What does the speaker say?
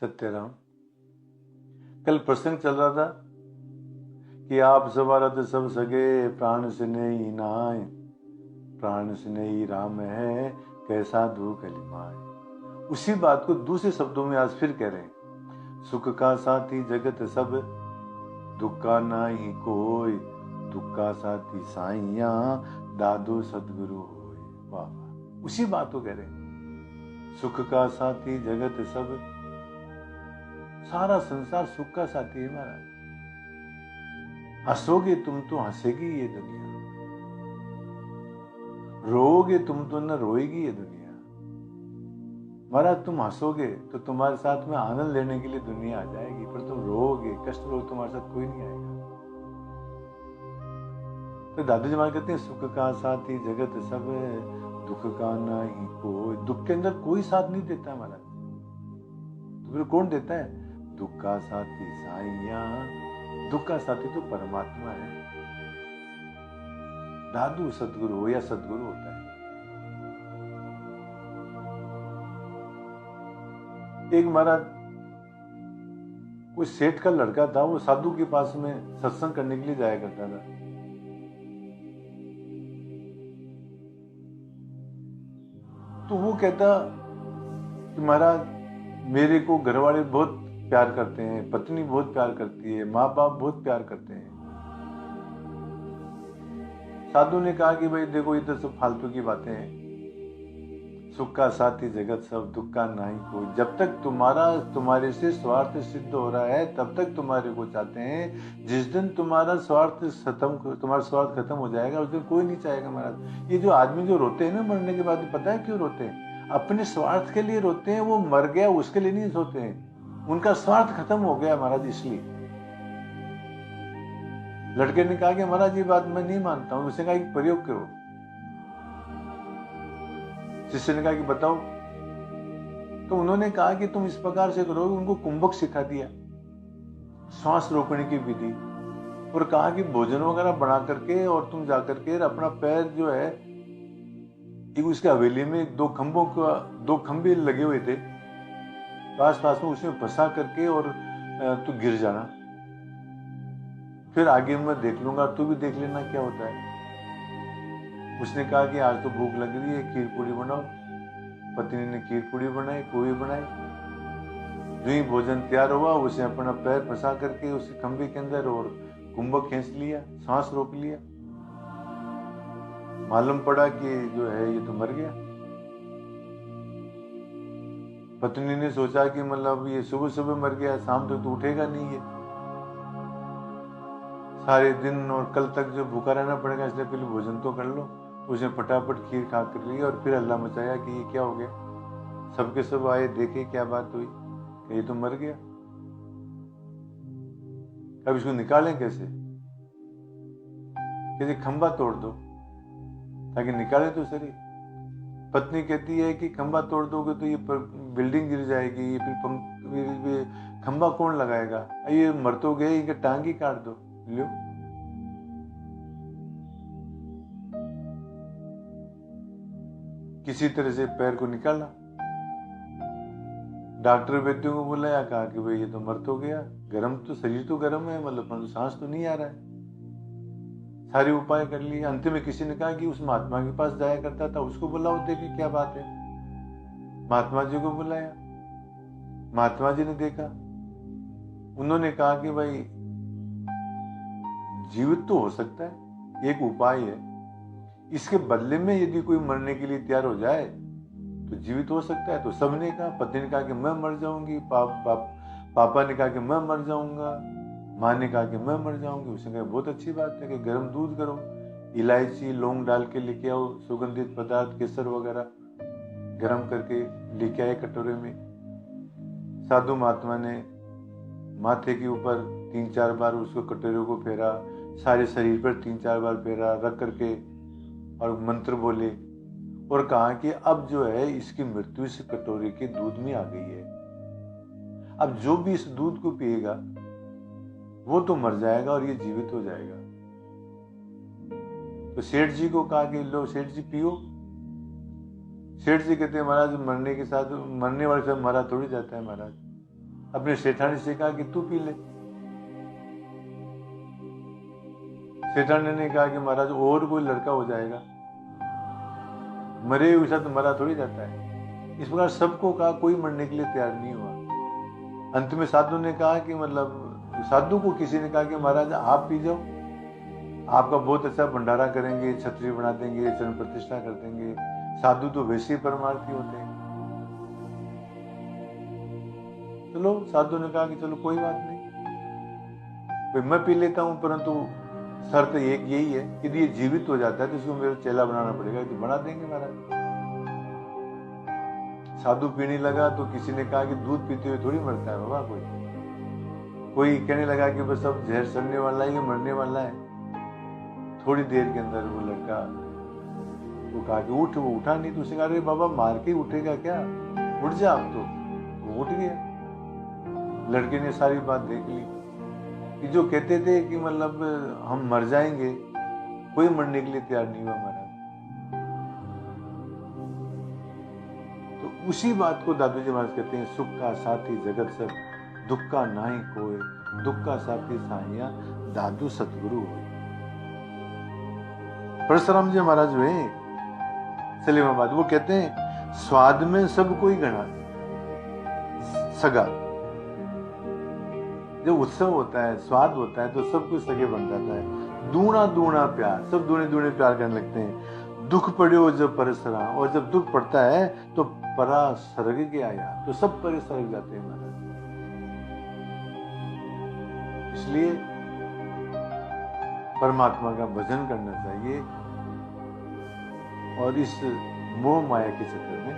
सत्यराम। कल प्रसंग चल रहा था कि आप सवारत सब सगे प्राण स्नेही नाय, प्राण स्नेही राम है कैसा दुख लिमाय। उसी बात को दूसरे शब्दों में आज फिर कह रहे हैं। सुख का साथी जगत सब, दुख का नाही कोई, दुख का साथी साइया दादू सदगुरु होय। वाह वाह, उसी बात को कह रहे हैं। सुख का साथी जगत सब, सारा संसार सुख का साथी है महाराज। हंसोगे तुम तो हंसेगी ये दुनिया, रोओगे तुम तो न रोएगी ये दुनिया। महाराज तुम हंसोगे तो तुम्हारे साथ में आनंद लेने के लिए दुनिया आ जाएगी, पर तुम रोओगे, कष्ट रोगे, तुम्हारे साथ कोई नहीं आएगा। तो दादू जी महाराज कहते हैं सुख का साथी जगत सब, दुख का नहीं कोई। दुख के अंदर कोई साथ नहीं देता महाराज, तो फिर कौन देता है? दुख का साथी साइया। दुख का साथी तो परमात्मा है, दादू सदगुरु हो या सदगुरु होता है। एक महाराज कोई सेठ का लड़का था, वो साधु के पास में सत्संग करने के लिए जाया करता था। तो वो कहता कि महाराज मेरे को घर वाले बहुत प्यार करते हैं, पत्नी बहुत प्यार करती है, माँ बाप बहुत प्यार करते हैं। साधु ने कहा कि भाई देखो ये तो सब फालतू की बातें हैं। सुख का साथी जगत सब, दुख का नहीं कोई। जब तक तुम्हारे से स्वार्थ सिद्ध हो रहा है तब तक तुम्हारे को चाहते हैं। जिस दिन तुम्हारा स्वार्थ खत्म हो जाएगा उस दिन कोई नहीं चाहेगा महाराज। ये जो आदमी जो रोते हैं ना मरने के बाद, पता है क्यों रोते हैं? अपने स्वार्थ के लिए रोते हैं। वो मर गया उसके लिए नहीं सोते हैं, उनका स्वार्थ खत्म हो गया महाराज, इसलिए। लड़के ने कहा कि महाराज ये बात मैं नहीं मानता हूं। उसने कहा कि प्रयोग करो। शिष्य ने कहा कि बताओ। तो उन्होंने कहा कि तुम इस प्रकार से करो। उनको कुंभक सिखा दिया, श्वास रोकने की विधि, और कहा कि भोजन वगैरह बना करके और तुम जाकर के अपना पैर जो है, एक उसके हवेली में दो खंबे लगे हुए थे पास में, उसमें फंसा करके और तू गिर जाना, फिर आगे मैं देख लूंगा, तू भी देख लेना क्या होता है। उसने कहा कि आज तो भूख लग रही है, खीर पूरी बनाओ। पत्नी ने खीर पूरी बनाई, पोहे बनाए। जो ही भोजन तैयार हुआ, उसने अपना पैर फंसा करके उस खंबे के अंदर और कुंभक खींच लिया, सांस रोक लिया। मालूम पड़ा कि जो है ये तो मर गया। पत्नी ने सोचा कि मतलब ये सुबह सुबह मर गया, शाम तक तो उठेगा नहीं है, सारे दिन और कल तक जो भूखा रहना पड़ेगा, इसलिए पहले भोजन तो कर लो। तो उसने फटाफट खीर खा कर ली और फिर हल्ला मचाया कि ये क्या हो गया। सबके सब आए, देखे क्या बात हुई, कि ये तो मर गया। अब इसको निकालें कैसे? किसी खंबा तोड़ दो ताकि निकाले तो सही। पत्नी कहती है कि खंबा तोड़ दोगे तो ये बिल्डिंग गिर जाएगी, ये फिर खंबा कौन लगाएगा? ये मर तो गए, इनका टांग ही काट दो। लो, किसी तरह से पैर को निकाला। डॉक्टर वैद्यों को बुलाया, कहा कि भाई ये तो मर तो गया, गर्म तो शरीर तो गर्म है, मतलब सांस तो नहीं आ रहा है। सारे उपाय कर लिए। अंत में किसी ने कहा कि उस महात्मा के पास जाया करता था, उसको बुलाओ, देखे क्या बात है। महात्मा जी को बुलाया। महात्मा जी ने देखा, उन्होंने कहा कि भाई जीवित तो हो सकता है, एक उपाय है, इसके बदले में यदि कोई मरने के लिए तैयार हो जाए तो जीवित हो सकता है। तो सबने कहा, पत्नी ने कहा कि मैं मर जाऊंगी, पापा ने कहा कि मैं मर जाऊंगा, माँ ने कहा कि मैं मर जाऊंगी। उसने कहा बहुत अच्छी बात है कि गर्म दूध करो, इलायची लौंग डाल के लेके आओ, सुगंधित पदार्थ केसर वगैरह गर्म करके लेके आए कटोरे में। साधु महात्मा ने माथे के ऊपर 3-4 बार उसको कटोरे को फेरा, सारे शरीर पर 3-4 बार फेरा रख करके और मंत्र बोले और कहा कि अब जो है इसकी मृत्यु इस कटोरे के दूध में आ गई है। अब जो भी इस दूध को पिएगा वो तो मर जाएगा और ये जीवित हो जाएगा। तो सेठ जी को कहा कि लो सेठ जी पियो। सेठ जी कहते हैं महाराज मरने के साथ, मरने वाले से मरा थोड़ी जाता है महाराज, अपने सेठानी से कहा कि तू पी ले। सेठानी ने कहा कि महाराज और कोई लड़का हो जाएगा, मरे हुए साथ मरा थोड़ी जाता है। इस प्रकार सबको कहा, कोई मरने के लिए तैयार नहीं हुआ। अंत में साधु ने कहा कि मतलब साधु को किसी ने कहा कि महाराज आप पी जाओ, आपका बहुत अच्छा भंडारा करेंगे, छतरी बना देंगे, चरण प्रतिष्ठा कर देंगे। साधु तो वैसे ही परमार्थी होते हैं। चलो साधु ने कहा कि चलो कोई बात नहीं, भाई मैं पी लेता हूं, परंतु शर्त एक यही है कि यदि ये जीवित हो जाता है तो इसको मेरे चेला बनाना पड़ेगा। तो बना देंगे महाराज। साधु पीने लगा तो किसी ने कहा कि दूध पीते हुए थोड़ी मरता है बाबा कोई कहने लगा कि बस अब जहर सड़ने वाला है, ये मरने वाला है। थोड़ी देर के अंदर वो लड़का वो कहा कि उठ, वो उठा नहीं। तो उसने कहा अरे बाबा मार के उठेगा क्या, उठ जा अब तो वो उठ गया। लड़के ने सारी बात देख ली कि जो कहते थे कि मतलब हम मर जाएंगे, कोई मरने के लिए तैयार नहीं हुआ महाराज। तो उसी बात को दादू जी महाराज कहते हैं, सुख का साथी जगत सब, दुख का नाही कोई, दुख का साथी साहिया, दादू सतगुरु हो। परशुराम जी महाराज हुए सलीमाबाद, वो कहते हैं स्वाद में सब कोई गणा सगा। जब उत्सव होता है, स्वाद होता है, तो सब कुछ सगे बन जाता है। दूना दूना प्यार, सब दूने दूने प्यार करने लगते हैं। दुख पड़े जब परशुराम, और जब दुख पड़ता है तो परा सर्ग के आया, तो सब परे सर्ग जाते हैं महाराज। इसलिए परमात्मा का भजन करना चाहिए और इस मोह माया के चक्कर में